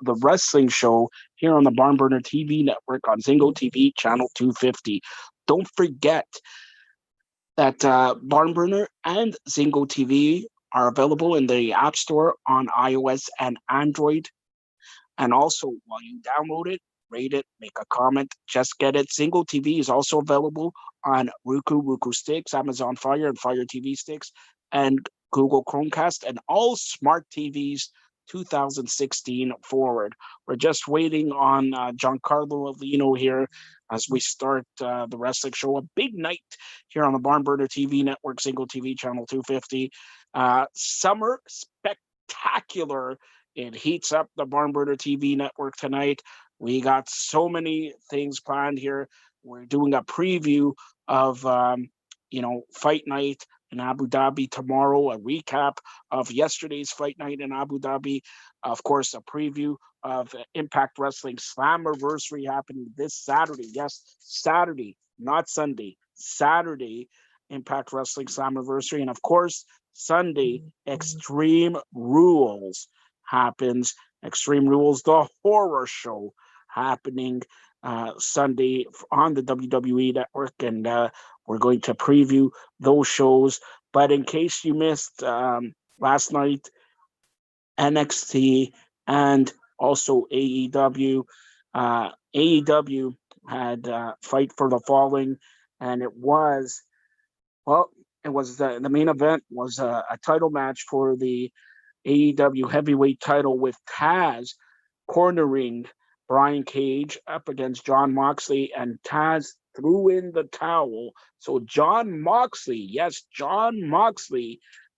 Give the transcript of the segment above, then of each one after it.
the wrestling show here on the BarnBurner TV Network on Zingo TV Channel 250. Don't forget that BarnBurner and Zingo TV are available in the App Store on iOS and Android. And also, while you download it, rate it, make a comment, just get it. Zingo TV is also available on Roku Sticks, Amazon Fire and Fire TV Sticks, and Google Chromecast, and all smart TVs 2016 forward. We're just waiting on Giancarlo Alino here as we start the wrestling show. A big night here on the BarnBurner TV Network, Zingo TV Channel 250. Summer spectacular. It heats up the BarnBurner TV Network tonight. We got so many things planned here. We're doing a preview of, Fight Night in Abu Dhabi tomorrow, a recap of yesterday's Fight Night in Abu Dhabi. Of course, a preview of Impact Wrestling Slammiversary happening this Saturday. Yes, Saturday, not Sunday. Saturday, Impact Wrestling Slammiversary. And of course, Sunday, Extreme Rules happens. Extreme Rules, the horror show, happening Sunday on the WWE Network, and we're going to preview those shows. But in case you missed last night, NXT and also AEW, AEW had Fight for the Falling, and it was the main event was a title match for the AEW heavyweight title with Taz cornering Brian Cage up against Jon Moxley, and Taz threw in the towel. So Jon Moxley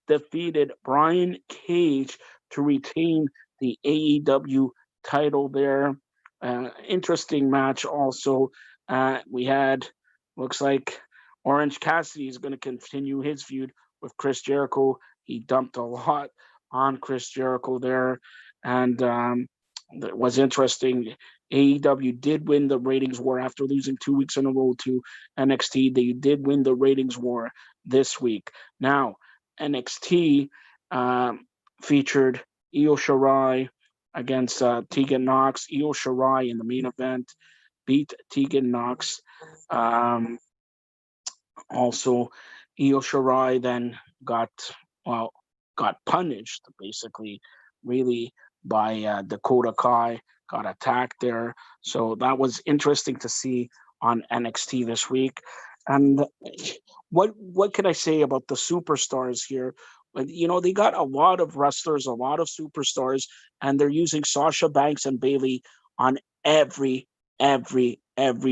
defeated Brian Cage to retain the AEW title there. Interesting match also. We had, looks like Orange Cassidy is going to continue his feud with Chris Jericho. He dumped a lot on Chris Jericho there, and it was interesting. AEW did win the ratings war after losing 2 weeks in a row to NXT. They did win the ratings war this week. Now, NXT featured Io Shirai against Tegan Nox. Io Shirai in the main event beat Tegan Nox. Also, Io Shirai then got punished, basically, really, by Dakota Kai, got attacked there. So that was interesting to see on NXT this week. And what can I say about the superstars here? They got a lot of wrestlers, a lot of superstars, and they're using Sasha Banks and Bayley on every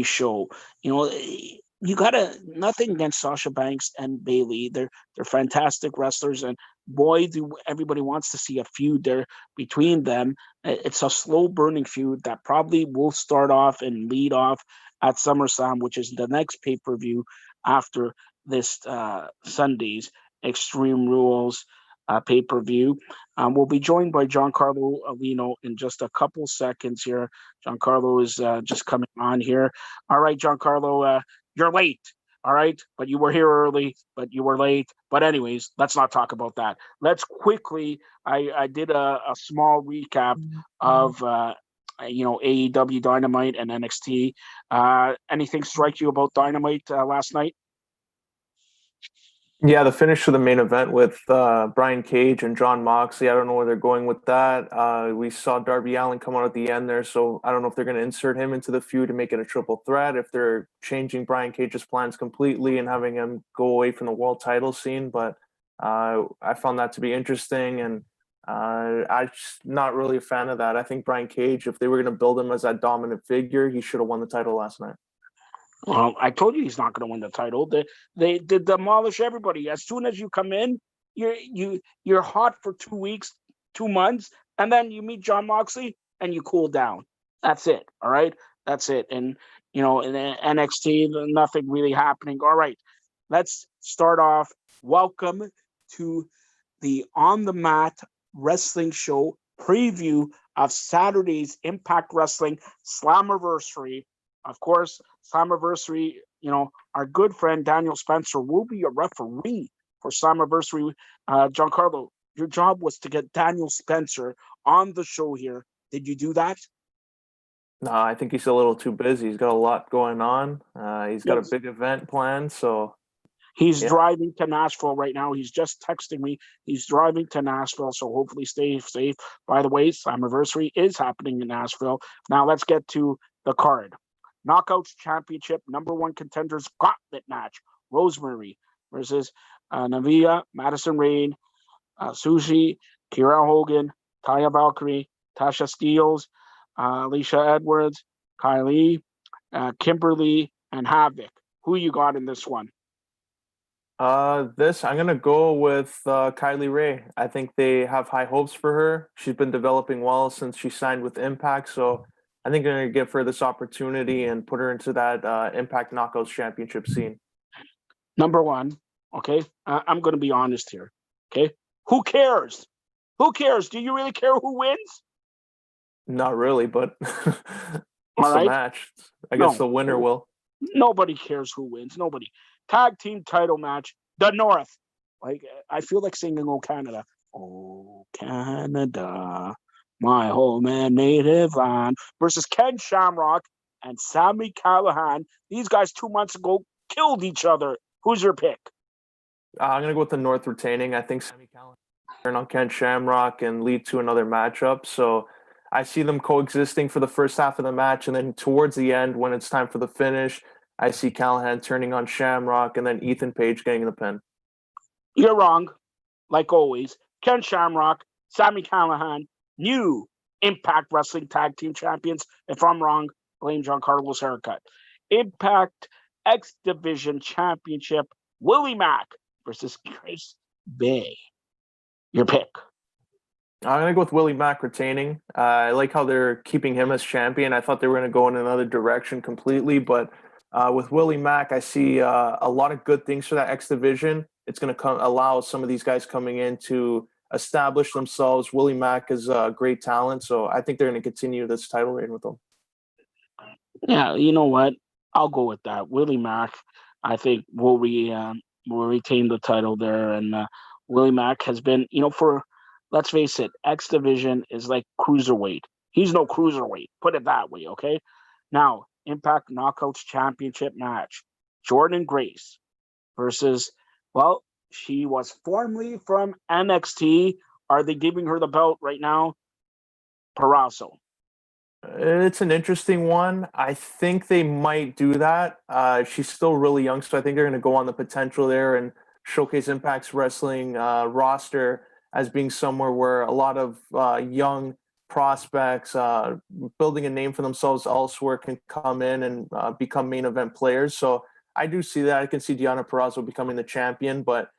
show. You gotta, nothing against Sasha Banks and Bayley. They're fantastic wrestlers, and boy, do everybody wants to see a feud there between them. It's a slow burning feud that probably will start off and lead off at SummerSlam, which is the next pay-per-view after this Sunday's Extreme Rules pay-per-view. We'll be joined by Giancarlo Alino in just a couple seconds here. Giancarlo is just coming on here. All right, Giancarlo, you're late, all right? But you were here early, but you were late. But anyways, let's not talk about that. Let's quickly, I did a small recap of, AEW Dynamite and NXT. Anything strike you about Dynamite last night? Yeah, the finish of the main event with Brian Cage and Jon Moxley. I don't know where they're going with that. We saw Darby Allin come out at the end there, so I don't know if they're going to insert him into the feud to make it a triple threat, if they're changing Brian Cage's plans completely and having him go away from the world title scene. But I found that to be interesting, and I'm not really a fan of that. I think Brian Cage, if they were going to build him as that dominant figure, he should have won the title last night. Well, I told you he's not going to win the title. They demolish everybody. As soon as you come in, you're hot for 2 weeks, 2 months, and then you meet Jon Moxley and you cool down. That's it. All right, that's it. And in NXT, nothing really happening. All right, let's start off. Welcome to the On the Mat Wrestling Show preview of Saturday's Impact Wrestling Slammiversary. Of course, Slammiversary, our good friend Daniel Spencer will be a referee for Slammiversary. Giancarlo, your job was to get Daniel Spencer on the show here Did you do that? No, I think he's a little too busy. He's got a lot going on. He's got a Yes. big event planned, so He's yeah. driving to Nashville right now. He's just texting me. He's driving to Nashville, so hopefully stay safe. By the way, Slammiversary is happening in Nashville. Now let's get to the card. Knockouts Championship #1 contenders gauntlet match. Rosemary versus Navia, Madison Rain, Sushi, Kira Hogan, Taya Valkyrie, Tasha Steeles, Alicia Edwards, Kylie, Kimberly, and Havoc. Who you got in this one? I'm gonna go with Kylie Ray. I think they have high hopes for her. She's been developing well since she signed with Impact, so I think they're gonna give her this opportunity and put her into that Impact Knockouts Championship scene. #1, okay? I'm going to be honest here, okay? Who cares? Who cares? Do you really care who wins? Not really, but All it's the right? match. I No. guess the winner will. Nobody cares who wins. Nobody. Tag team title match, the North. Like, I feel like singing "Oh Canada." Oh Canada, my home and native land, versus Ken Shamrock and Sami Callihan. These guys 2 months ago killed each other. Who's your pick? I'm gonna go with the North retaining. I think Sami Callihan turn on Ken Shamrock and lead to another matchup. So I see them coexisting for the first half of the match, and then towards the end, when it's time for the finish, I see Callahan turning on Shamrock, and then Ethan Page getting the pin. You're wrong, like always. Ken Shamrock, Sami Callihan, new Impact Wrestling Tag Team Champions. If I'm wrong, blame Giancarlo's haircut. Impact X Division Championship, Willie Mack versus Chris Bay. Your pick. I'm gonna go with Willie Mack retaining. I like how they're keeping him as champion. I thought they were gonna go in another direction completely, but with Willie Mack, I see a lot of good things for that X division. It's gonna allow some of these guys coming in to establish themselves. Willie Mack is a great talent, so I think they're gonna continue this title reign with them. Yeah, you know what? I'll go with that. Willie Mack, I think, will retain the title there. And Willie Mack has been, let's face it, X Division is like cruiserweight. He's no cruiserweight. Put it that way, okay? Now, Impact Knockouts Championship match. Jordan Grace versus, well, she was formerly from NXT. Are they giving her the belt right now? Parasso. It's an interesting one. I think they might do that. She's still really young, so I think they're going to go on the potential there and showcase Impact's wrestling roster as being somewhere where a lot of young prospects building a name for themselves elsewhere can come in and become main event players. So I do see that. I can see Deonna Purrazzo becoming the champion, but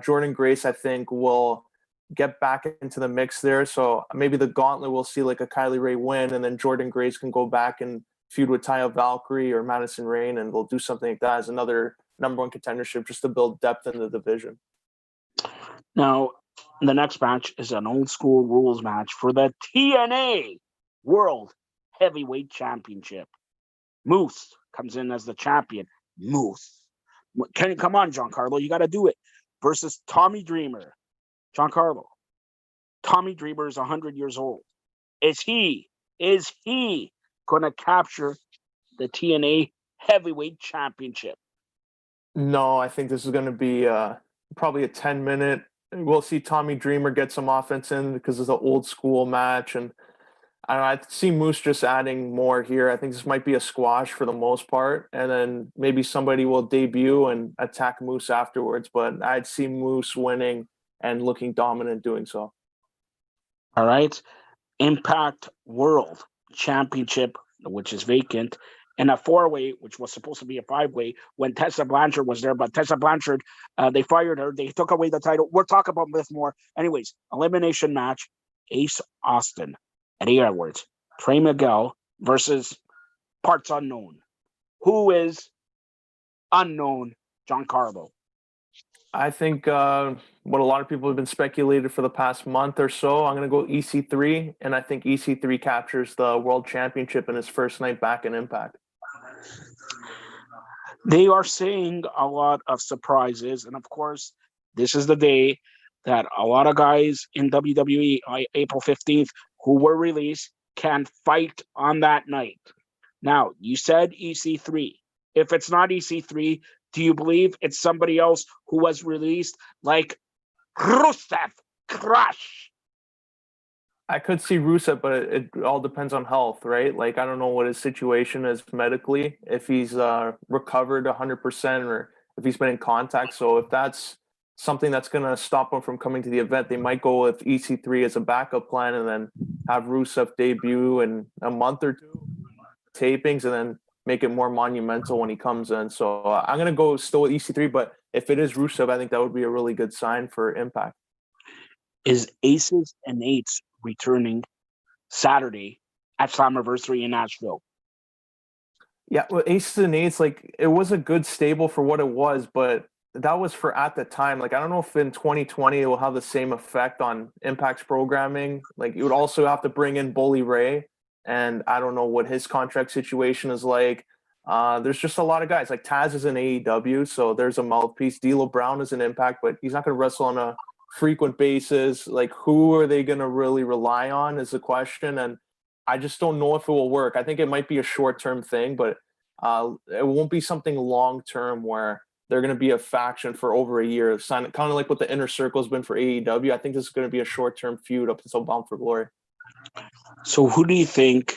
Jordan Grace, I think, will get back into the mix there. So maybe the gauntlet will see like a Kylie Ray win, and then Jordan Grace can go back and feud with Taya Valkyrie or Madison Rain, and they'll do something like that as another #1 contendership just to build depth in the division. Now, the next match is an old school rules match for the TNA World Heavyweight Championship. Moose comes in as the champion. Moose. Come on, Giancarlo, you got to do it. Versus Tommy Dreamer. Giancarlo, Tommy Dreamer is 100 years old. Is he going to capture the TNA Heavyweight Championship? No, I think this is going to be probably a 10-minute. We'll see Tommy Dreamer get some offense in because it's an old school match. And I don't know, I see Moose just adding more here. I think this might be a squash for the most part. And then maybe somebody will debut and attack Moose afterwards. But I'd see Moose winning and looking dominant doing so. All right. Impact World Championship, which is vacant, and a 4-way, which was supposed to be a 5-way when Tessa Blanchard was there. But Tessa Blanchard, they fired her. They took away the title. We'll talk about this more. Anyways, elimination match, Ace Austin, Eddie Edwards, Trey Miguel versus parts unknown. Who is unknown? Giancarlo. I think what a lot of people have been speculated for the past month or so, I'm going to go EC3, and I think EC3 captures the World Championship in his first night back in Impact. They are saying a lot of surprises, and of course, this is the day that a lot of guys in WWE, April 15th, who were released, can fight on that night. Now, you said EC3. If it's not EC3, do you believe it's somebody else who was released like Rusev Crush? I could see Rusev, but it all depends on health, right? Like, I don't know what his situation is medically, if he's recovered 100% or if he's been in contact. So if that's something that's going to stop him from coming to the event, they might go with EC3 as a backup plan and then have Rusev debut in a month or two, tapings, and then make it more monumental when he comes in. So I'm going to go still with EC3, but if it is Rusev, I think that would be a really good sign for Impact. Is Aces and Eights returning Saturday at Slammiversary in Nashville? Yeah, well, Aces and Eights, like, it was a good stable for what it was, but that was for at the time. Like, I don't know if in 2020 it will have the same effect on Impact's programming. Like, you would also have to bring in Bully Ray, and I don't know what his contract situation is like. There's just a lot of guys. Like, Taz is in AEW, so there's a mouthpiece. D'Lo Brown is an Impact, but he's not going to wrestle on a frequent basis. Like, who are they going to really rely on is the question, and I just don't know if it will work. I think it might be a short-term thing, but it won't be something long-term where they're going to be a faction for over a year. Kind of like what the Inner Circle has been for AEW. I think this is going to be a short-term feud up until Bound for Glory. So who do you think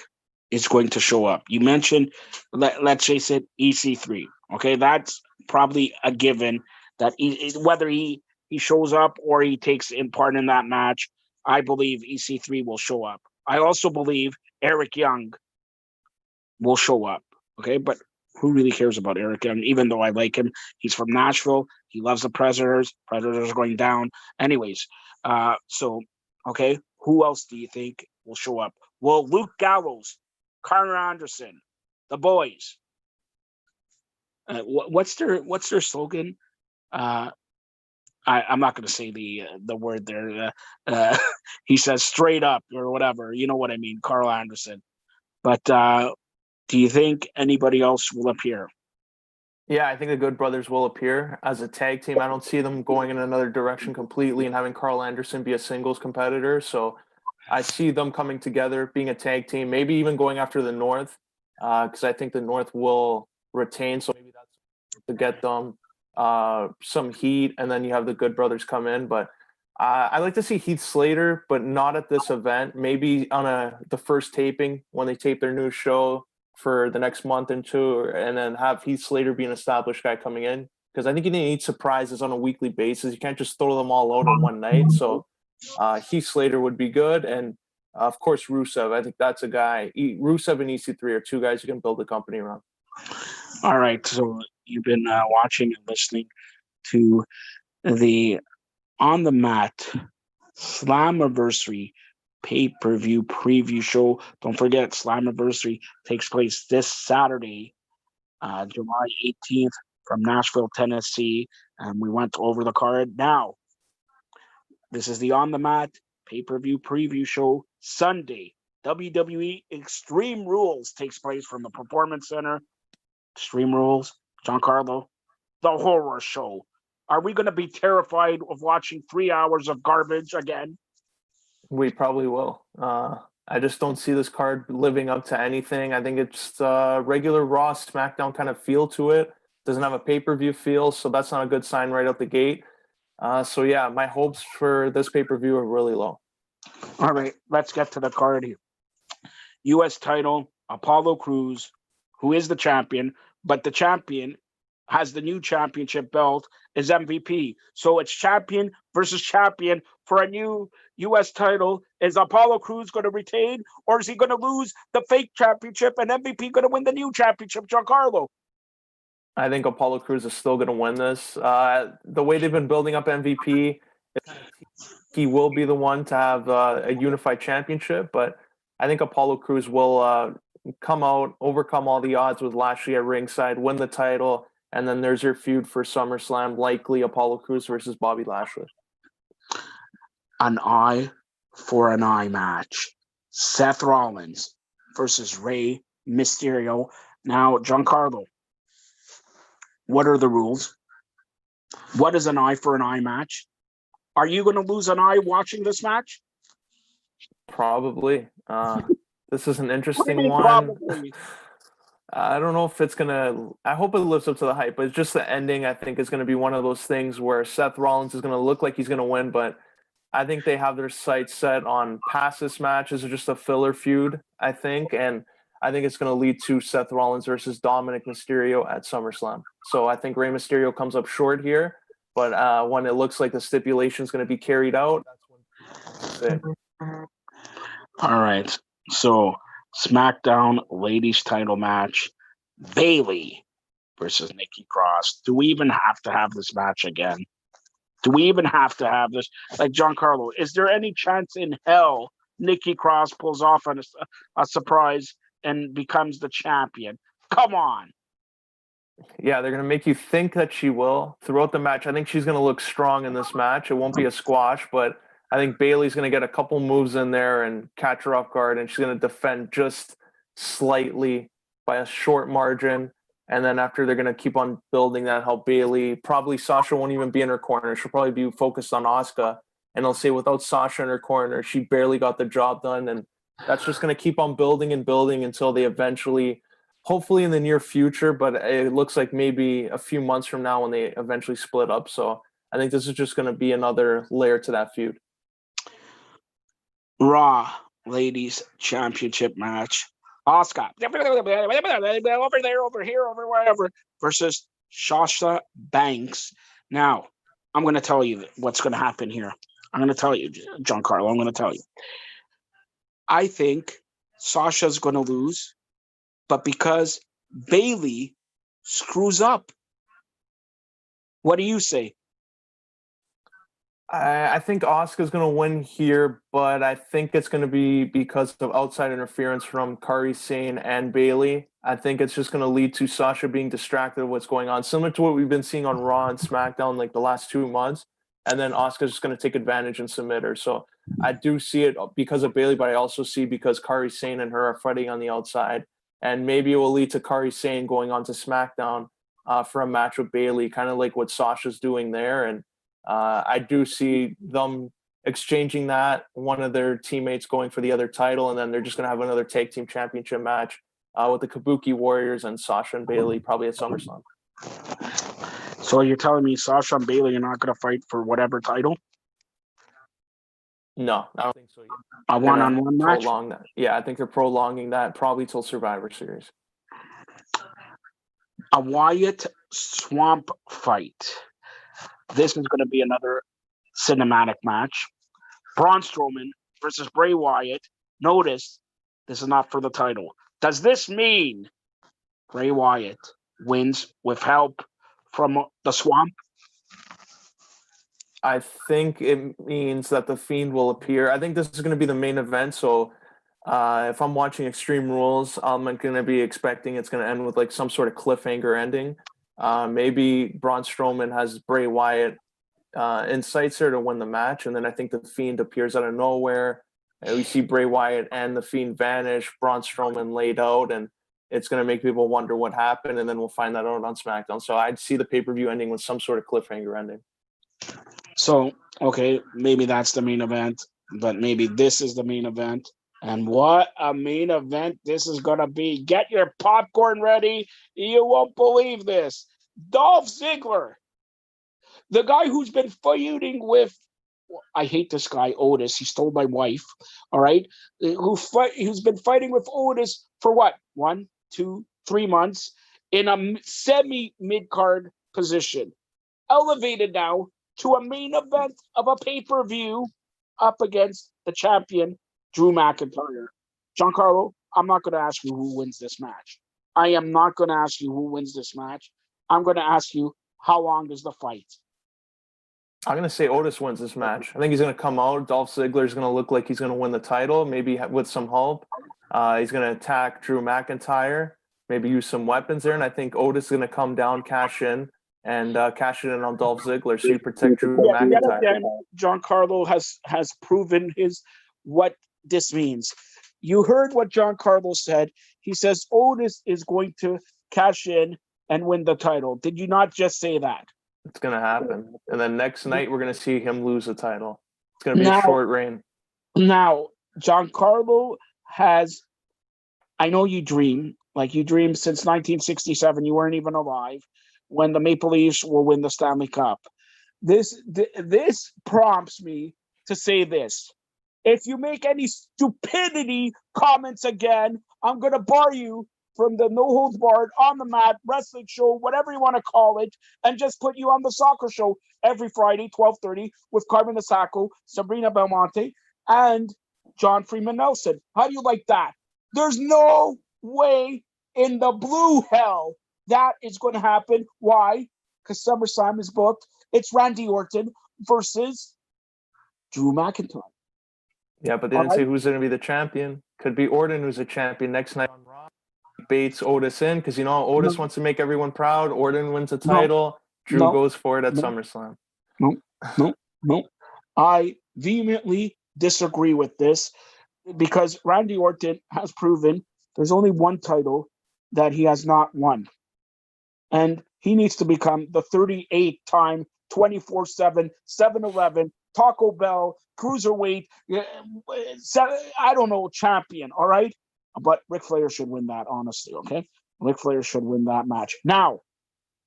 is going to show up? You mentioned, let's face it, EC3. Okay, that's probably a given that whether he shows up or he takes in part in that match, I believe EC3 will show up. I also believe Eric Young will show up. Okay, but who really cares about Eric Young? Even though I like him, he's from Nashville. He loves the Predators. Predators are going down. Anyways, so okay, who else do you think will show up? Well, Luke Gallows, Carter Anderson, the boys. What's their slogan? I'm not going to say the word there. He says straight up or whatever. You know what I mean, Carl Anderson. But do you think anybody else will appear? Yeah, I think the Good Brothers will appear as a tag team. I don't see them going in another direction completely and having Carl Anderson be a singles competitor. So I see them coming together, being a tag team, maybe even going after the North, because I think the North will retain. So maybe that's to get them some heat, and then you have the Good Brothers come in. But I like to see Heath Slater, but not at this event. Maybe on the first taping when they tape their new show for the next month and two, and then have Heath Slater be an established guy coming in, because I think you need surprises on a weekly basis. You can't just throw them all out on one night. So Heath Slater would be good, and of course Rusev. I think that's a guy. Rusev and EC3 are two guys you can build a company around. All right, so you've been watching and listening to the On the Mat Slammiversary pay-per-view preview show. Don't forget, Slammiversary takes place this Saturday, July 18th, from Nashville, Tennessee. And we went over the card. Now, this is the On the Mat pay-per-view preview show. Sunday, WWE Extreme Rules takes place from the Performance Center. Extreme Rules, Giancarlo, the horror show. Are we going to be terrified of watching 3 hours of garbage again? We probably will. I just don't see this card living up to anything. I think it's regular Raw, SmackDown kind of feel to it. Doesn't have a pay-per-view feel, so that's not a good sign right out the gate. So yeah, my hopes for this pay-per-view are really low. All right, let's get to the card here. U.S. title, Apollo Crews, who is the champion, but the champion has the new championship belt, is MVP. So it's champion versus champion for a new U.S. title. Is Apollo Crews going to retain, or is he going to lose the fake championship and MVP going to win the new championship, Giancarlo? I think Apollo Crews is still going to win this. The way they've been building up MVP, he will be the one to have a unified championship, but I think Apollo Crews will come out, overcome all the odds with Lashley at ringside, win the title, and then there's your feud for SummerSlam, likely Apollo Crews versus Bobby Lashley. An eye for an eye match. Seth Rollins versus Rey Mysterio. Now, Giancarlo, what are the rules? What is an eye for an eye match? Are you going to lose an eye watching this match? Probably. This is an interesting one. Probably. I don't know if it's gonna. I hope it lives up to the hype, but it's just the ending. I think is going to be one of those things where Seth Rollins is going to look like he's going to win, but I think they have their sights set on past this match as just a filler feud. I think, and I think it's going to lead to Seth Rollins versus Dominic Mysterio at SummerSlam. So I think Rey Mysterio comes up short here, but when it looks like the stipulation is going to be carried out, that's when it. All right. So SmackDown Ladies Title match: Bayley versus Nikki Cross. Do we even have to have this match again? Do we even have to have this? Like, Giancarlo, is there any chance in hell Nikki Cross pulls off a surprise and becomes the champion? Come on. Yeah, they're going to make you think that she will throughout the match. I think she's going to look strong in this match. It won't be a squash, but I think Bayley's going to get a couple moves in there and catch her off guard, and she's going to defend just slightly by a short margin. And then after, they're going to keep on building that, help Bayley. Probably Sasha won't even be in her corner. She'll probably be focused on Asuka. And they'll say without Sasha in her corner, she barely got the job done. And that's just going to keep on building and building until they eventually, hopefully in the near future, but it looks like maybe a few months from now when they eventually split up. So I think this is just going to be another layer to that feud. Raw Ladies Championship match: Asuka over there, over here, over wherever, versus Sasha Banks. Now, I'm going to tell you what's going to happen here. I'm going to tell you, Giancarlo. I'm going to tell you. I think Sasha's going to lose, but because Bayley screws up. What do you say? I think Asuka's going to win here, but I think it's going to be because of outside interference from Kairi Sane and Bayley. I think it's just going to lead to Sasha being distracted with what's going on, similar to what we've been seeing on Raw and SmackDown like the last 2 months. And then Asuka's just going to take advantage and submit her. So I do see it because of Bayley, but I also see because Kairi Sane and her are fighting on the outside. And maybe it will lead to Kairi Sane going on to SmackDown for a match with Bayley, kind of like what Sasha's doing there. And I do see them exchanging that, one of their teammates going for the other title, and then they're just going to have another tag team championship match with the Kabuki Warriors and Sasha and Bayley probably at SummerSlam. So you're telling me Sasha and Bayley are not going to fight for whatever title? No, I don't think so yet. A one-on-one match? Prolong that. Yeah, I think they're prolonging that probably till Survivor Series. A Wyatt Swamp fight. This is going to be another cinematic match. Braun Strowman versus Bray Wyatt. Notice, this is not for the title. Does this mean Bray Wyatt wins with help from the Swamp? I think it means that the Fiend will appear. I think this is going to be the main event. So if I'm watching Extreme Rules, I'm going to be expecting it's going to end with like some sort of cliffhanger ending. Maybe Braun Strowman has Bray Wyatt incites her to win the match, and then I think the Fiend appears out of nowhere. And we see Bray Wyatt and the Fiend vanish, Braun Strowman laid out, and it's going to make people wonder what happened, and then we'll find that out on SmackDown. So I'd see the pay-per-view ending with some sort of cliffhanger ending. So, okay, maybe that's the main event, but maybe this is the main event. And what a main event this is going to be. Get your popcorn ready. You won't believe this. Dolph Ziggler, the guy who's been feuding with, I hate this guy, Otis. He stole my wife, all right? Who's been fighting with Otis for what? 1, 2, 3 months in a semi-mid-card position. Elevated now to a main event of a pay-per-view up against the champion, Drew McIntyre. Giancarlo, I'm not going to ask you who wins this match. I am not going to ask you who wins this match. I'm going to ask you, how long is the fight? I'm going to say Otis wins this match. I think he's going to come out. Dolph Ziggler is going to look like he's going to win the title, maybe with some help. He's going to attack Drew McIntyre, maybe use some weapons there. And I think Otis is going to come down, cash in, and cash it in on Dolph Ziggler so you protect Drew McIntyre. Again, Giancarlo has proven what this means. You heard what Giancarlo said. He says Otis is going to cash in and win the title. Did you not just say that? It's going to happen. And then next night, we're going to see him lose the title. It's going to be a short reign. Now, Giancarlo has I know you dream, like you dreamed since 1967. You weren't even alive when the Maple Leafs will win the Stanley Cup. This prompts me to say this. If you make any stupidity comments again, I'm going to bar you from the No Holds Barred, on the mat, wrestling show, whatever you want to call it, and just put you on the soccer show every Friday, 12:30, with Carmen Asako, Sabrina Belmonte, and John Freeman Nelson. How do you like that? There's no way in the blue hell that is going to happen. Why? Because SummerSlam is booked. It's Randy Orton versus Drew McIntyre. Yeah, but they didn't say who's going to be the champion. Could be Orton, who's a champion next night on Raw. Bates Otis in, because you know Otis wants to make everyone proud. Orton wins the title. Drew goes for it at SummerSlam. No. I vehemently disagree with this, because Randy Orton has proven there's only one title that he has not won. And he needs to become the 38-time, 24/7, 7-Eleven, Taco Bell, Cruiserweight, I don't know, champion, all right? But Ric Flair should win that, honestly, okay? Ric Flair should win that match. Now,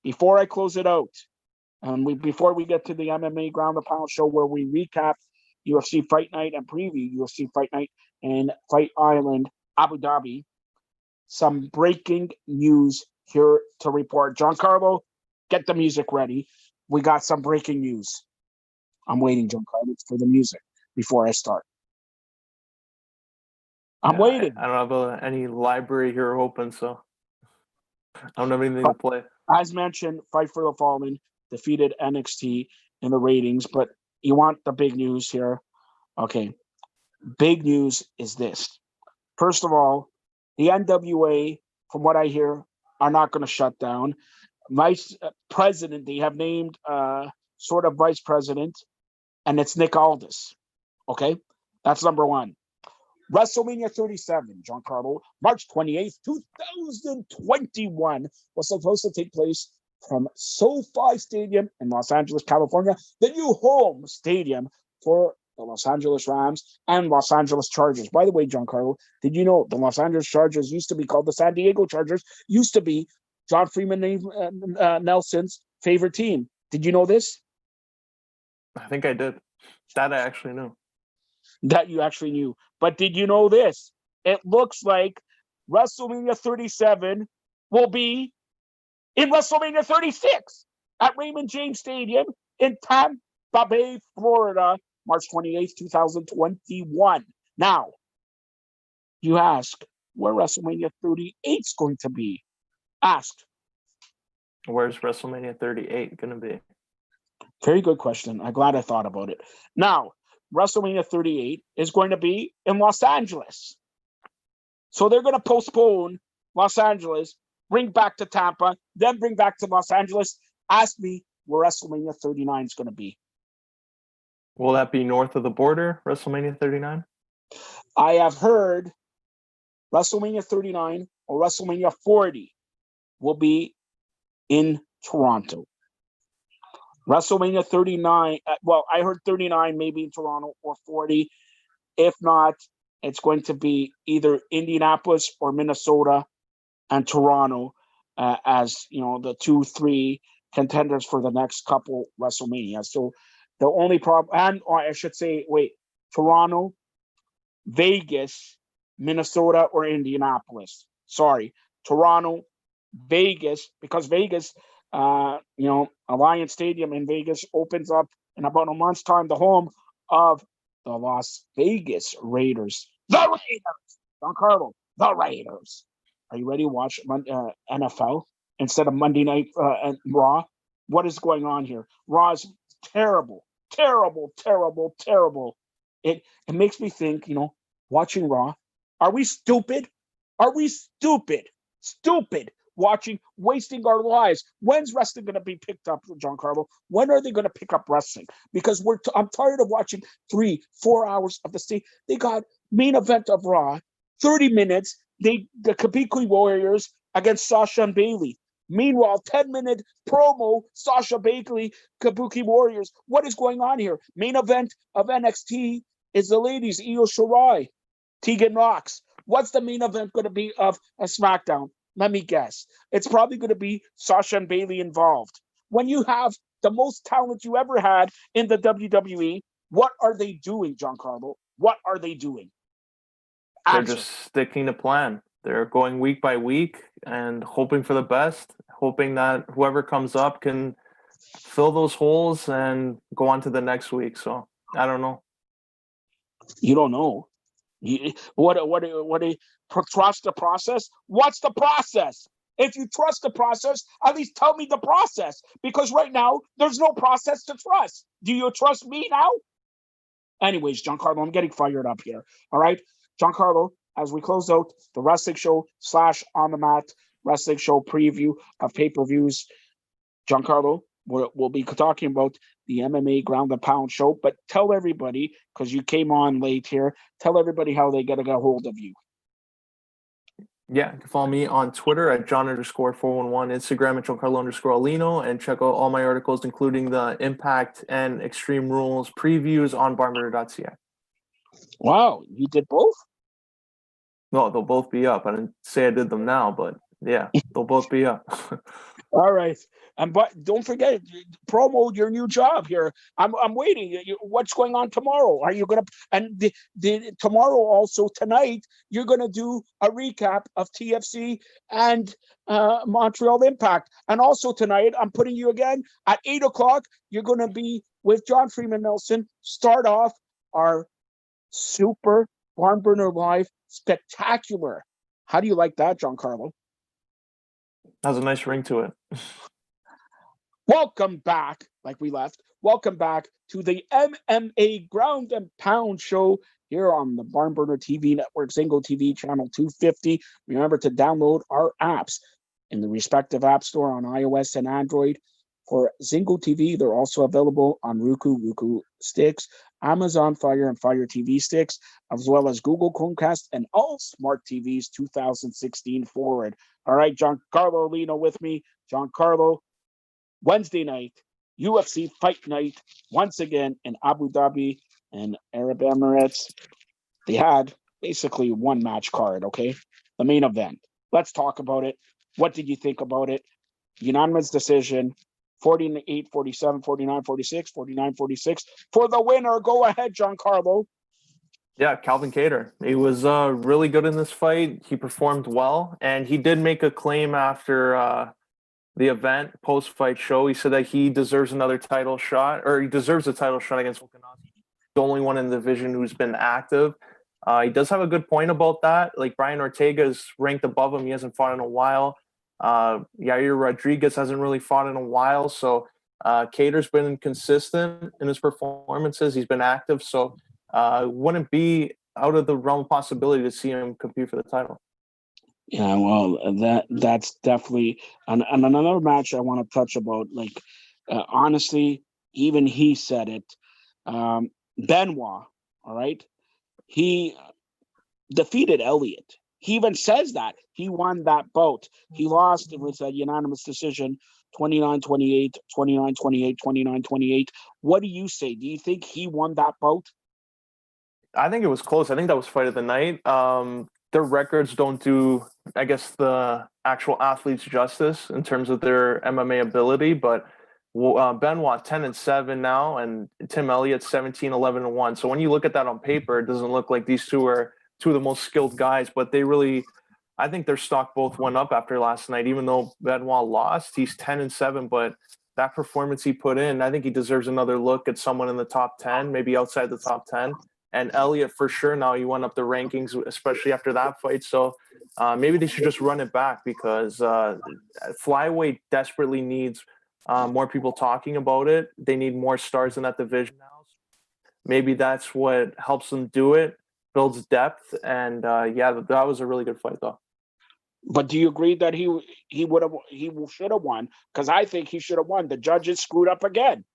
before I close it out, and before we get to the MMA Ground the Pound show where we recap UFC Fight Night and preview UFC Fight Night in Fight Island, Abu Dhabi, some breaking news here to report. Giancarlo, get the music ready. We got some breaking news. I'm waiting, Giancarlo, for the music before I start. I'm waiting. I don't have any library here open, so I don't have anything to play. As mentioned, Fight for the Fallen defeated NXT in the ratings, but you want the big news here. Okay. Big news is this. First of all, the NWA, from what I hear, are not going to shut down. Vice president, they have named sort of vice president, and it's Nick Aldis. Okay? That's number one. WrestleMania 37, Giancarlo, March 28th, 2021, was supposed to take place from SoFi Stadium in Los Angeles, California, the new home stadium for the Los Angeles Rams and Los Angeles Chargers. By the way, Giancarlo, did you know the Los Angeles Chargers used to be called the San Diego Chargers, used to be John Freeman Nelson's favorite team? Did you know this? I think I did. That I actually knew. That you actually knew. But did you know this? It looks like WrestleMania 37 will be in WrestleMania 36 at Raymond James Stadium in Tampa Bay, Florida, March 28th, 2021. Now, you ask where WrestleMania 38 is going to be. Ask. Where's WrestleMania 38 going to be? Very good question. I'm glad I thought about it. Now, WrestleMania 38 is going to be in Los Angeles. So they're going to postpone Los Angeles, bring back to Tampa, then bring back to Los Angeles. Ask me where WrestleMania 39 is going to be. Will that be north of the border, WrestleMania 39? I have heard WrestleMania 39 or WrestleMania 40 will be in Toronto. WrestleMania 39, well, I heard 39 maybe in Toronto or 40. If not, it's going to be either Indianapolis or Minnesota and Toronto as, you know, the 2-3 contenders for the next couple WrestleMania. So the only problem, and I should say, Toronto, Vegas, Minnesota, or Indianapolis. Sorry, Toronto, Vegas, because Vegas, Alliance Stadium in Vegas opens up in about a month's time, the home of the Las Vegas Raiders. The Raiders! Giancarlo, the Raiders. Are you ready to watch NFL instead of Monday Night and Raw? What is going on here? Raw is terrible. It makes me think, watching Raw, are we stupid? Are we stupid? Stupid. Wasting our lives. When's wrestling going to be picked up, Giancarlo? When are they going to pick up wrestling? Because I'm tired of watching 3-4 hours of the state. They got main event of Raw, 30 minutes. The Kabuki Warriors against Sasha and Bailey. Meanwhile, 10-minute promo, Sasha Bailey, Kabuki Warriors. What is going on here? Main event of NXT is the ladies, Io Shirai, Tegan Nox What's the main event going to be of a SmackDown? Let me guess. It's probably going to be Sasha and Bailey involved. When you have the most talent you ever had in the WWE, what are they doing, Giancarlo? What are they doing? They're Answer. just sticking to plan. They're going week by week and hoping for the best, hoping that whoever comes up can fill those holes and go on to the next week. So I don't know. You don't know. What trust the process? What's the process? If you trust the process, at least tell me the process. Because right now, there's no process to trust. Do you trust me now? Anyways, Giancarlo, I'm getting fired up here. All right. Giancarlo, as we close out the wrestling show / on the mat wrestling show preview of pay-per-views, Giancarlo, we'll be talking about the MMA Ground and Pound show, but tell everybody, because you came on late here, tell everybody how they get a hold of you. Yeah, you can follow me on Twitter at John_411, Instagram at Giancarlo_Alino, and check out all my articles, including the Impact and Extreme Rules previews on BarnBurner.ca. Wow, you did both? No, they'll both be up. I didn't say I did them now, but yeah, they'll both be up. All right. But don't forget, promo your new job here. I'm waiting. What's going on tomorrow? Are you gonna tomorrow also tonight? You're gonna do a recap of TFC and Montreal Impact, and also tonight I'm putting you again at 8:00. You're gonna be with John Freeman Nelson. Start off our Super BarnBurner Live Spectacular. How do you like that, Giancarlo? Has a nice ring to it. Welcome back, like we left. Welcome back to the MMA Ground and Pound show here on the BarnBurner TV Network, Zingo TV Channel 250. Remember to download our apps in the respective app store on iOS and Android. For Zingo TV, they're also available on Roku sticks, Amazon Fire and Fire TV sticks, as well as Google Chromecast and all smart TVs 2016 forward. All right, Giancarlo Alino with me. Giancarlo, Wednesday night, UFC Fight Night, once again in Abu Dhabi and Arab Emirates. They had basically one match card, okay? The main event. Let's talk about it. What did you think about it? Unanimous decision, 48-47, 49-46, 49-46. For the winner, go ahead, Giancarlo. Yeah, Calvin Kattar. He was really good in this fight. He performed well, and he did make a claim after the event post-fight show. He said that he deserves another title shot, or he deserves a title shot against Volkanovski. The only one in the division who's been active. He does have a good point about that. Like Brian Ortega is ranked above him. He hasn't fought in a while. Yair Rodriguez hasn't really fought in a while. So Kattar's been consistent in his performances. He's been active. So wouldn't be out of the realm of possibility to see him compete for the title. Yeah, well, that's definitely and another match I want to touch about. Like, honestly, even he said it. Benoit, all right, he defeated Elliott. He even says that he won that bout. He lost with a unanimous decision, 29-28, 29-28, 29-28. What do you say? Do you think he won that bout? I think it was close. I think that was fight of the night. Their records don't do, I guess, the actual athletes justice in terms of their MMA ability, but Benoit 10-7 now, and Tim Elliott 17-11-1. So when you look at that on paper, it doesn't look like these two are two of the most skilled guys, but they really, I think their stock both went up after last night. Even though Benoit lost, he's 10-7, but that performance he put in, I think he deserves another look at someone in the top 10, maybe outside the top 10. And Elliott, for sure, now he went up the rankings, especially after that fight. So maybe they should just run it back, because flyweight desperately needs more people talking about it. They need more stars in that division now. Maybe that's what helps them do it, builds depth. And yeah, that was a really good fight, though. But do you agree that he should have won? Because I think he should have won. The judges screwed up again.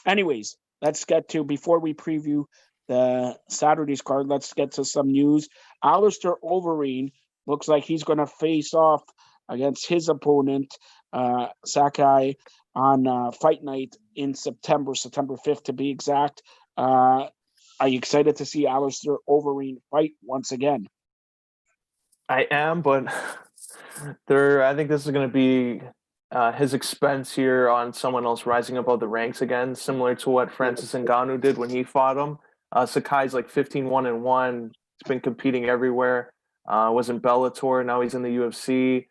Anyways, let's get to, before we preview the Saturday's card, let's get to some news. Alistair Overeem looks like he's going to face off against his opponent, Sakai, on Fight Night in September 5th to be exact. Are you excited to see Alistair Overeem fight once again? I am, but I think this is going to be his expense here on someone else rising above the ranks again, similar to what Francis Ngannou did when he fought him. Sakai's like 15-1-1. He's been competing everywhere. Was in Bellator. Now he's in the UFC.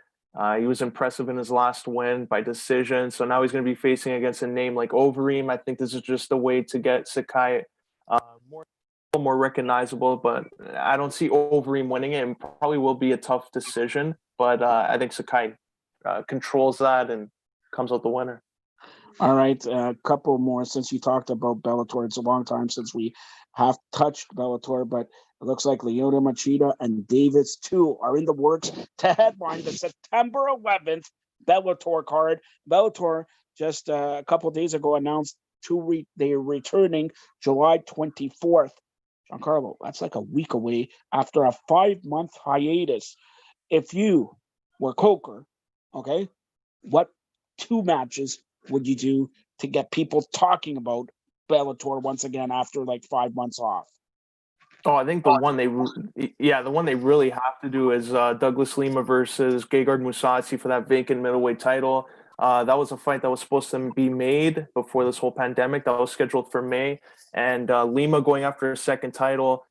He was impressive in his last win by decision. So now he's going to be facing against a name like Overeem. I think this is just a way to get Sakai uh, more recognizable, but I don't see Overeem winning it. And probably will be a tough decision, but I think Sakai controls that and comes out the winner. All right, a couple more since you talked about Bellator. It's a long time since we have touched Bellator, but it looks like Leona Machida and Davis too are in the works to headline the September 11th Bellator card. Bellator just a couple days ago announced they are returning July 24th. Giancarlo, that's like a week away after a 5-month hiatus. If you were Coker, okay, what 2 matches would you do to get people talking about Bellator once again after like 5 months off? Oh, I think the one they really have to do is Douglas Lima versus Gegard Mousasi for that vacant middleweight title. That was a fight that was supposed to be made before this whole pandemic. That was scheduled for May, and Lima going after a second title,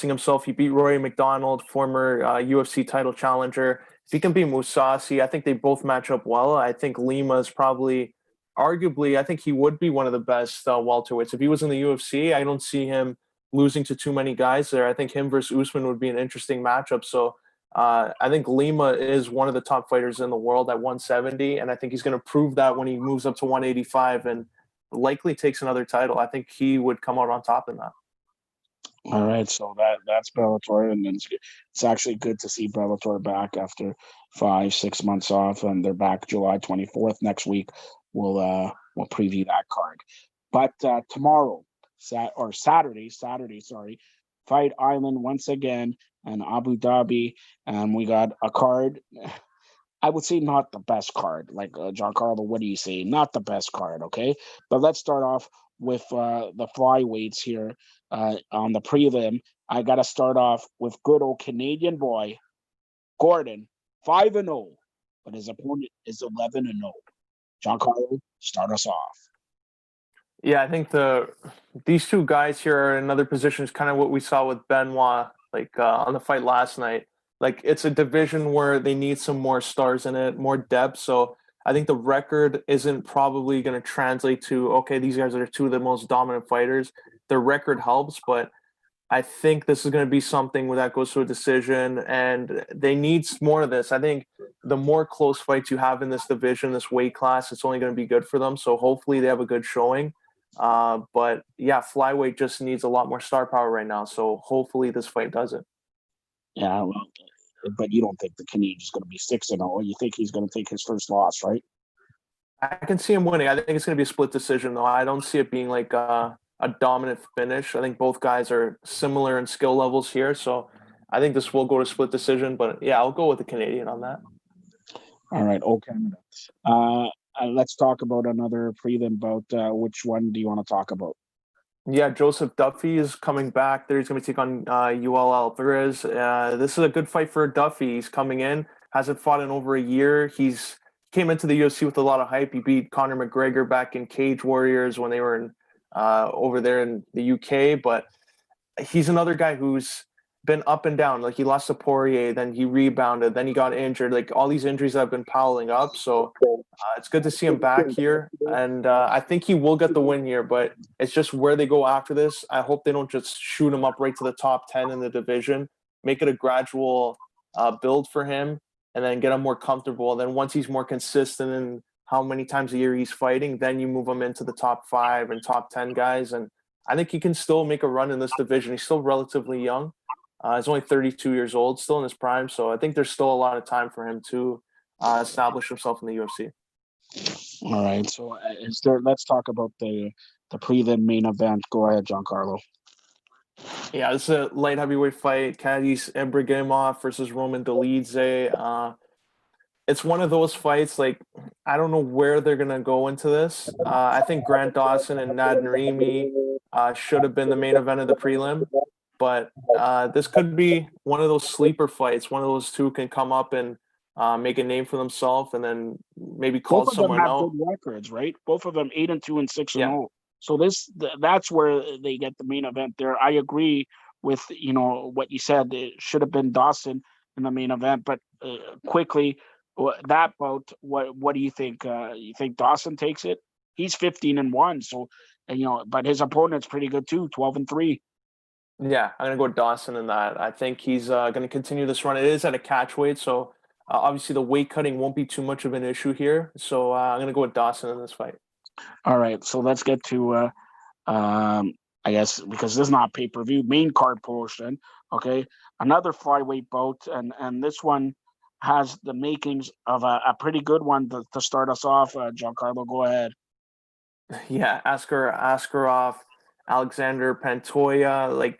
himself. He beat Rory McDonald, former UFC title challenger. If he can beat Mousasi, I think they both match up well. I think Lima is probably, arguably, I think he would be one of the best welterweights. If he was in the UFC, I don't see him losing to too many guys there. I think him versus Usman would be an interesting matchup. So I think Lima is one of the top fighters in the world at 170, and I think he's going to prove that when he moves up to 185 and likely takes another title. I think he would come out on top in that. All right, so that's Bellator, and it's actually good to see Bellator back after 5-6 months off, and they're back July 24th next week. We'll preview that card, but tomorrow, Saturday, sorry, Fight Island once again and Abu Dhabi, and we got a card. I would say not the best card. Like Giancarlo, what do you say? Not the best card, okay? But let's start off with the flyweights here on the prelim. I got to start off with good old Canadian boy, Gordon, 5-0, but his opponent is 11-0. Giancarlo, start us off. Yeah, I think these two guys here are in another position is kind of what we saw with Benoit, like on the fight last night. Like it's a division where they need some more stars in it, more depth. So I think the record isn't probably going to translate to, okay, these guys are two of the most dominant fighters. The record helps, but I think this is going to be something where that goes to a decision, and they need more of this. I think the more close fights you have in this division, this weight class, it's only going to be good for them. So hopefully they have a good showing. But yeah, flyweight just needs a lot more star power right now. So hopefully this fight does it. Yeah, well, but you don't think the Canadian's going to be 6-0? You think he's going to take his first loss, right? I can see him winning. I think it's going to be a split decision, though. I don't see it being like a dominant finish. I think both guys are similar in skill levels here. So I think this will go to split decision. But yeah, I'll go with the Canadian on that. All right, Canada. Let's talk about another prelim bout. Which one do you want to talk about? Yeah, Joseph Duffy is coming back there. He's going to take on Yoel Alvarez. This is a good fight for Duffy. He's coming in, hasn't fought in over a year. He's came into the UFC with a lot of hype. He beat Conor McGregor back in Cage Warriors when they were in over there in the UK. But he's another guy who's been up and down. Like he lost to Poirier, then he rebounded, then he got injured. Like all these injuries have been piling up. So it's good to see him back here. And I think he will get the win here, but it's just where they go after this. I hope they don't just shoot him up right to the top 10 in the division. Make it a gradual build for him and then get him more comfortable. And then once he's more consistent in how many times a year he's fighting, then you move him into the top 5 and top 10 guys. And I think he can still make a run in this division. He's still relatively young. He's only 32 years old, still in his prime. So I think there's still a lot of time for him to establish himself in the UFC. All right. So let's talk about the prelim main event. Go ahead, Giancarlo. Yeah, this is a light heavyweight fight. Kadis Ibragimov versus Roman Dolidze. It's one of those fights, like, I don't know where they're going to go into this. I think Grant Dawson and Nad Narimi should have been the main event of the prelim. But this could be one of those sleeper fights. One of those two can come up and make a name for themselves, and then maybe Both called of them someone have good out. records, right? Both of them 8-2 and 6 and Yeah, 0. So that's where they get the main event there. I agree with what you said. It should have been Dawson in the main event, but quickly that bout. What do you think? You think Dawson takes it? He's 15-1, so but his opponent's pretty good too, 12-3. yeah, I'm gonna go with Dawson in that. I think he's gonna continue this run. It is at a catch weight, so obviously the weight cutting won't be too much of an issue here. So I'm gonna go with Dawson in this fight. All right, so let's get to I guess because this is not pay-per-view, main card portion. Okay, another flyweight bout, and this one has the makings of a pretty good one to start us off. Giancarlo, go ahead. Yeah, Askarov, Alexander Pantoja. Like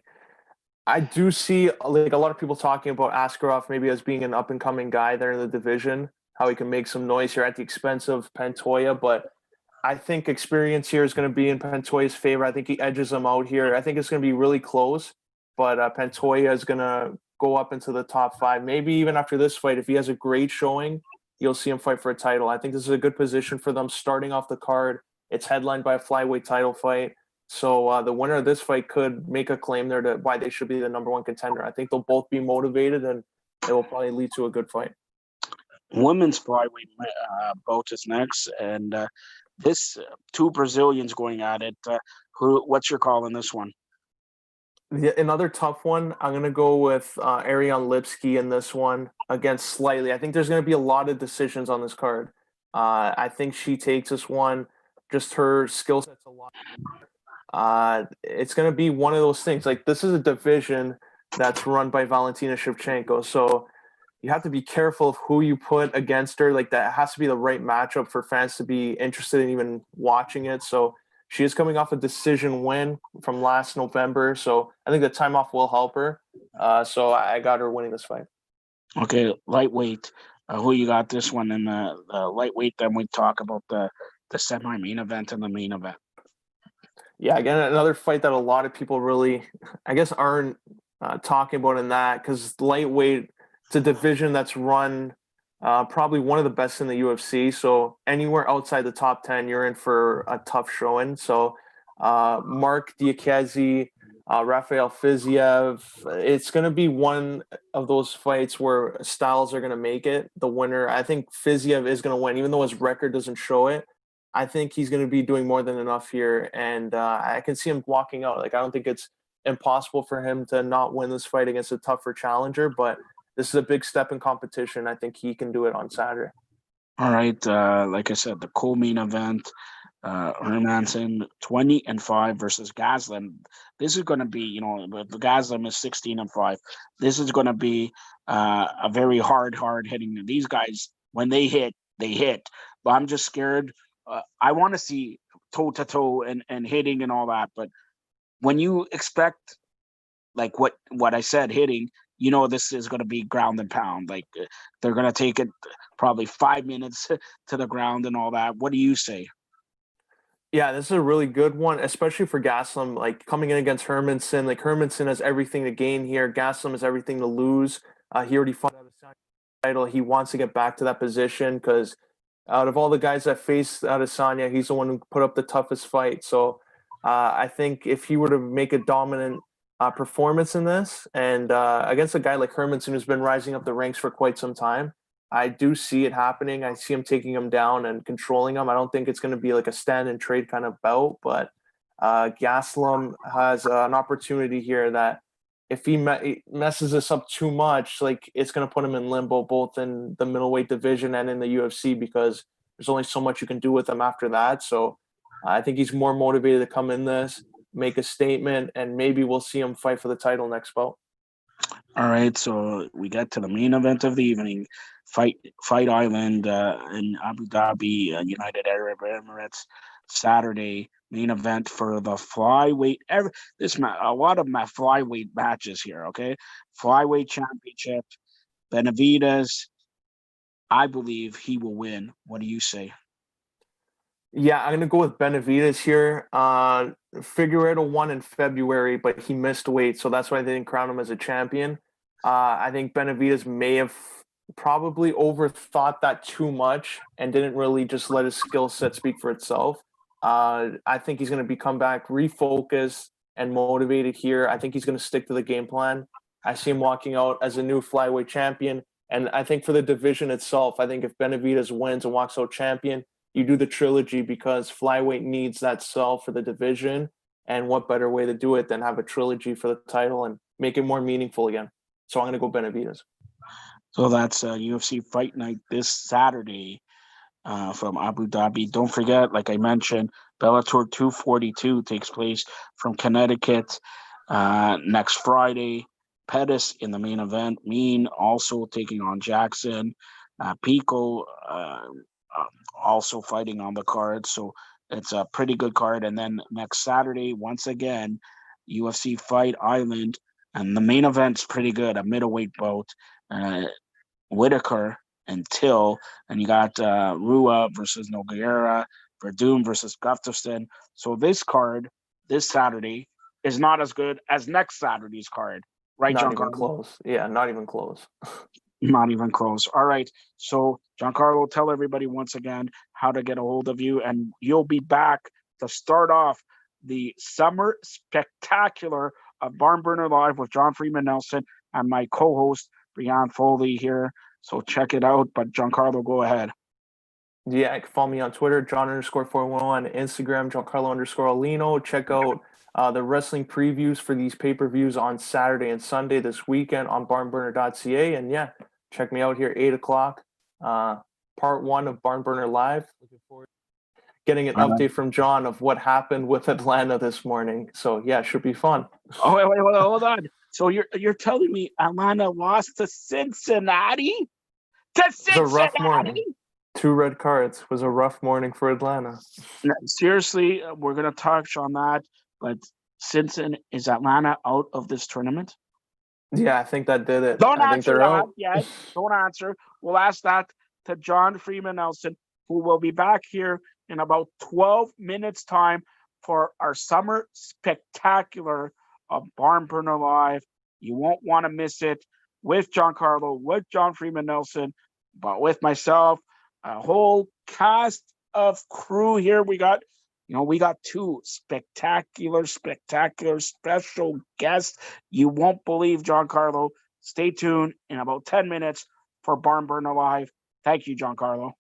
I do see like a lot of people talking about Askarov maybe as being an up and coming guy there in the division, how he can make some noise here at the expense of Pantoja, but I think experience here is going to be in Pantoja's favor. I think he edges him out here. I think it's going to be really close, but Pantoja is going to go up into the top five. Maybe even after this fight, if he has a great showing, you'll see him fight for a title. I think this is a good position for them starting off the card. It's headlined by a flyweight title fight. So the winner of this fight could make a claim there to why they should be the number one contender. I think they'll both be motivated, and it will probably lead to a good fight. Women's flyweight bout is next, and this two Brazilians going at it. What's your call on this one? Another tough one. I'm gonna go with Ariane Lipski in this one against Slightly. I think there's gonna be a lot of decisions on this card. I think she takes this one. Just her skill set's a lot. It's gonna be one of those things. Like this is a division that's run by Valentina Shevchenko, so you have to be careful of who you put against her. Like that has to be the right matchup for fans to be interested in even watching it. So she is coming off a decision win from last November, so I think the time off will help her. So I got her winning this fight. Okay, lightweight. Who you got this one in the lightweight? Then we talk about the semi-main event and the main event. Yeah, again, another fight that a lot of people really, I guess, aren't talking about in that because lightweight, it's a division that's run probably one of the best in the UFC. So anywhere outside the top 10, you're in for a tough showing. So Mark Diakiese, Rafael Fiziev, it's going to be one of those fights where styles are going to make it. The winner, I think Fiziev is going to win, even though his record doesn't show it. I think he's going to be doing more than enough here, and I can see him walking out. Like I don't think it's impossible for him to not win this fight against a tougher challenger, but this is a big step in competition. I think he can do it on Saturday. All right, like I said, the co-main event, Hermanson 20-5 versus Gaslam. This is going to be, the Gaslam is 16-5. This is going to be a very hard hitting. These guys, when they hit, they hit. But I'm just scared. I want to see toe to toe and hitting and all that, but when you expect like what I said, hitting, this is going to be ground and pound. Like they're going to take it probably 5 minutes to the ground and all that. What do you say? Yeah, this is a really good one, especially for Gaslam. Like coming in against Hermanson, like Hermanson has everything to gain here. Gaslam has everything to lose. He already fought out a title. He wants to get back to that position because out of all the guys that faced Adesanya, he's the one who put up the toughest fight. So I think if he were to make a dominant performance in this and against a guy like Hermanson who's been rising up the ranks for quite some time, I do see it happening. I see him taking him down and controlling him. I don't think it's going to be like a stand and trade kind of bout, but Gaslam has an opportunity here that if he messes this up too much, like it's going to put him in limbo both in the middleweight division and in the UFC because there's only so much you can do with him after that. So I think he's more motivated to come in this, make a statement, and maybe we'll see him fight for the title next bout. All right, so we get to the main event of the evening, Fight Island in Abu Dhabi, United Arab Emirates, Saturday main event for the flyweight. A lot of my flyweight matches here. Okay, flyweight championship, Benavides. I believe he will win. What do you say? Yeah, I'm gonna go with Benavidez here. Figueredo won in February, but he missed weight, so that's why they didn't crown him as a champion. I think Benavidez may have probably overthought that too much and didn't really just let his skill set speak for itself. I think he's going to come back refocused and motivated here. I think he's going to stick to the game plan. I see him walking out as a new flyweight champion. And I think for the division itself, I think if Benavidez wins and walks out champion, you do the trilogy because flyweight needs that sell for the division. And what better way to do it than have a trilogy for the title and make it more meaningful again? So I'm going to go Benavidez. So that's UFC Fight Night this Saturday from Abu Dhabi. Don't forget, like I mentioned, Bellator 242 takes place from Connecticut next Friday. Pettis in the main event. Mean also taking on Jackson. Pico also fighting on the card. So it's a pretty good card. And then next Saturday, once again, UFC Fight Island. And the main event's pretty good, a middleweight bout. Whitaker and Till, and you got Rua versus Nogueira, Verdum versus Gustafsson. So this card, this Saturday, is not as good as next Saturday's card, right, Not even Giancarlo? close. Yeah, not even close. Not even close. All right. So, Giancarlo, tell everybody once again how to get a hold of you, and you'll be back to start off the summer spectacular of BarnBurner Live with John Freeman Nelson and my co-host Brian Foley here. So check it out. But Giancarlo, go ahead. Yeah, you can follow me on Twitter, John_411, Instagram, Giancarlo_Alino. Check out the wrestling previews for these pay-per-views on Saturday and Sunday this weekend on BarnBurner.ca. And yeah, check me out here 8 o'clock. Part 1 of BarnBurner Live. Looking forward to getting an update from John of what happened with Atlanta this morning. So yeah, should be fun. Oh, wait, hold on. So you're telling me Atlanta lost to Cincinnati? To It was a rough Cincinnati? morning. 2 red cards. It was a rough morning for Atlanta. Seriously, we're gonna touch on that. But is Atlanta out of this tournament? Yeah, I think that did it. Don't I think answer they're that out. yet. Don't answer. We'll ask that to John Freeman Nelson, who will be back here in about 12 minutes' time for our summer spectacular of BarnBurner Live. You won't want to miss it with Giancarlo, with John Freeman Nelson, but with myself, a whole cast of crew here. We got 2 spectacular special guests. You won't believe, Giancarlo. Stay tuned in about 10 minutes for BarnBurner Live. Thank you, Giancarlo.